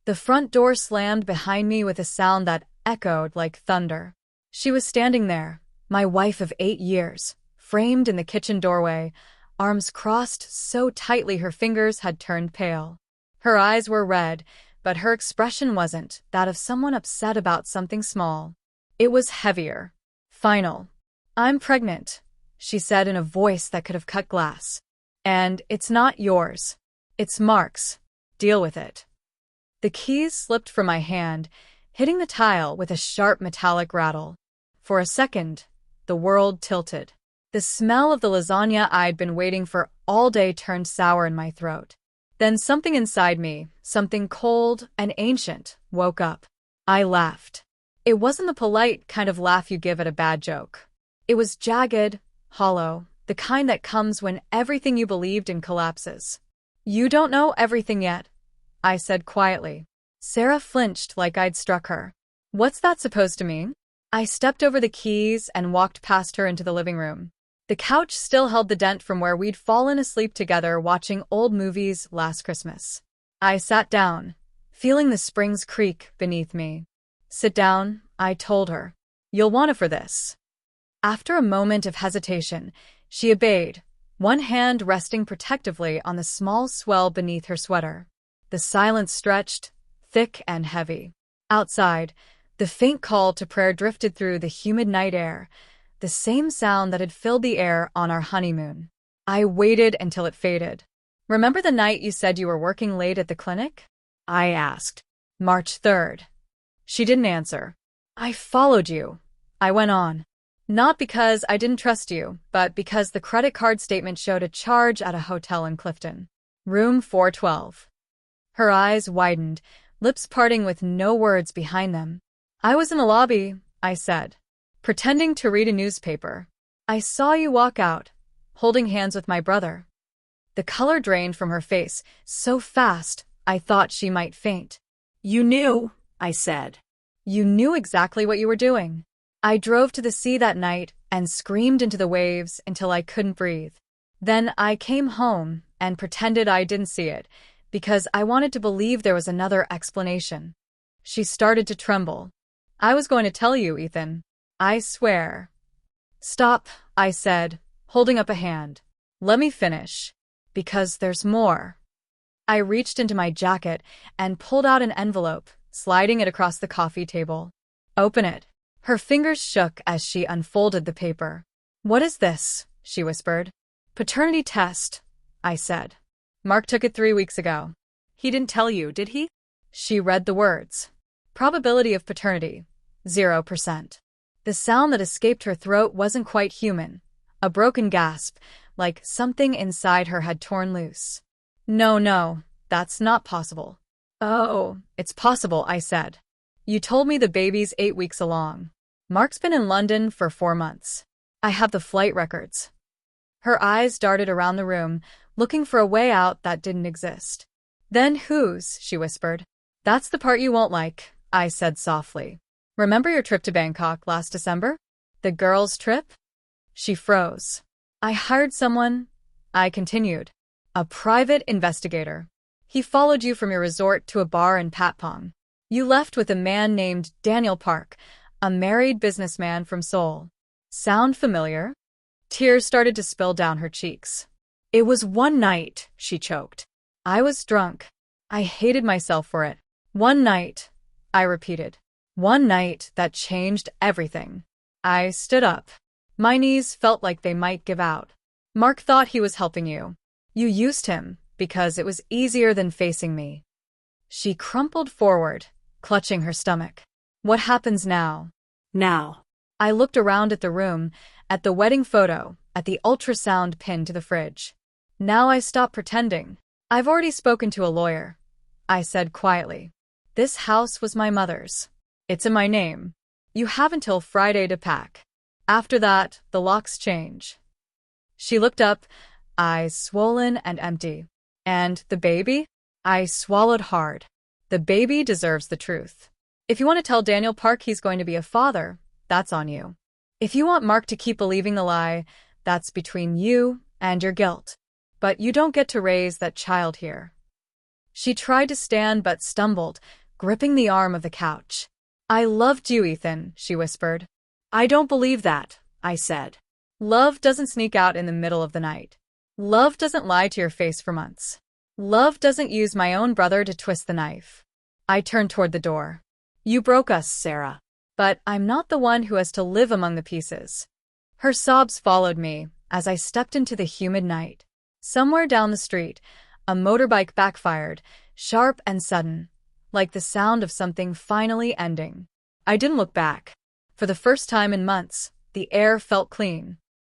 The front door slammed behind me with a sound that echoed like thunder. She was standing there, my wife of 8 years, framed in the kitchen doorway, arms crossed so tightly her fingers had turned pale. Her eyes were red, but her expression wasn't that of someone upset about something small. It was heavier. Final. "I'm pregnant," she said in a voice that could have cut glass. "And it's not yours. It's Mark's. Deal with it." The keys slipped from my hand, hitting the tile with a sharp metallic rattle. For a second, the world tilted. The smell of the lasagna I'd been waiting for all day turned sour in my throat. Then something inside me, something cold and ancient, woke up. I laughed. It wasn't the polite kind of laugh you give at a bad joke. It was jagged, hollow, the kind that comes when everything you believed in collapses. "You don't know everything yet," I said quietly. Sarah flinched like I'd struck her. "What's that supposed to mean?" I stepped over the keys and walked past her into the living room. The couch still held the dent from where we'd fallen asleep together watching old movies last Christmas. I sat down, feeling the springs creak beneath me. "Sit down," I told her. "You'll want it for this." After a moment of hesitation, she obeyed, one hand resting protectively on the small swell beneath her sweater. The silence stretched, thick and heavy. Outside, the faint call to prayer drifted through the humid night air, the same sound that had filled the air on our honeymoon. I waited until it faded. "Remember the night you said you were working late at the clinic?" I asked. "March 3rd. She didn't answer. "I followed you," I went on. "Not because I didn't trust you, but because the credit card statement showed a charge at a hotel in Clifton. Room 412. Her eyes widened, lips parting with no words behind them. "I was in the lobby," I said, "pretending to read a newspaper. I saw you walk out, holding hands with my brother." The color drained from her face, so fast I thought she might faint. "You knew," I said. "You knew exactly what you were doing." I drove to the sea that night and screamed into the waves until I couldn't breathe. Then I came home and pretended I didn't see it, because I wanted to believe there was another explanation. She started to tremble. "I was going to tell you, Ethan. I swear." "Stop," I said, holding up a hand. "Let me finish. Because there's more." I reached into my jacket and pulled out an envelope, sliding it across the coffee table. "Open it." Her fingers shook as she unfolded the paper. "What is this?" she whispered. "Paternity test," I said. "Mark took it 3 weeks ago." "He didn't tell you, did he?" She read the words. "Probability of paternity, 0%. The sound that escaped her throat wasn't quite human, a broken gasp, like something inside her had torn loose. No, that's not possible." "Oh, it's possible," I said. "You told me the baby's 8 weeks along. Mark's been in London for 4 months. I have the flight records." Her eyes darted around the room, looking for a way out that didn't exist. "Then whose?" she whispered. "That's the part you won't like," I said softly. "Remember your trip to Bangkok last December? The girls' trip?" She froze. "I hired someone," I continued. "A private investigator. He followed you from your resort to a bar in Patpong. You left with a man named Daniel Park, a married businessman from Seoul. Sound familiar?" Tears started to spill down her cheeks. "It was one night," she choked. "I was drunk. I hated myself for it. One night," I repeated. "One night that changed everything." I stood up. My knees felt like they might give out. "Mark thought he was helping you. You used him because it was easier than facing me." She crumpled forward, clutching her stomach. "What happens now?" "Now." I looked around at the room, at the wedding photo, at the ultrasound pinned to the fridge. "Now I stop pretending. I've already spoken to a lawyer," I said quietly. "This house was my mother's. It's in my name. You have until Friday to pack. After that, the locks change." She looked up, eyes swollen and empty. "And the baby?" I swallowed hard. "The baby deserves the truth. If you want to tell Daniel Park he's going to be a father, that's on you. If you want Mark to keep believing the lie, that's between you and your guilt. But you don't get to raise that child here." She tried to stand but stumbled, gripping the arm of the couch. "I loved you, Ethan," she whispered. "I don't believe that," I said. "Love doesn't sneak out in the middle of the night. Love doesn't lie to your face for months. Love doesn't use my own brother to twist the knife." I turned toward the door. "You broke us, Sarah. But I'm not the one who has to live among the pieces." Her sobs followed me as I stepped into the humid night. Somewhere down the street, a motorbike backfired, sharp and sudden, like the sound of something finally ending. I didn't look back. For the first time in months, the air felt clean.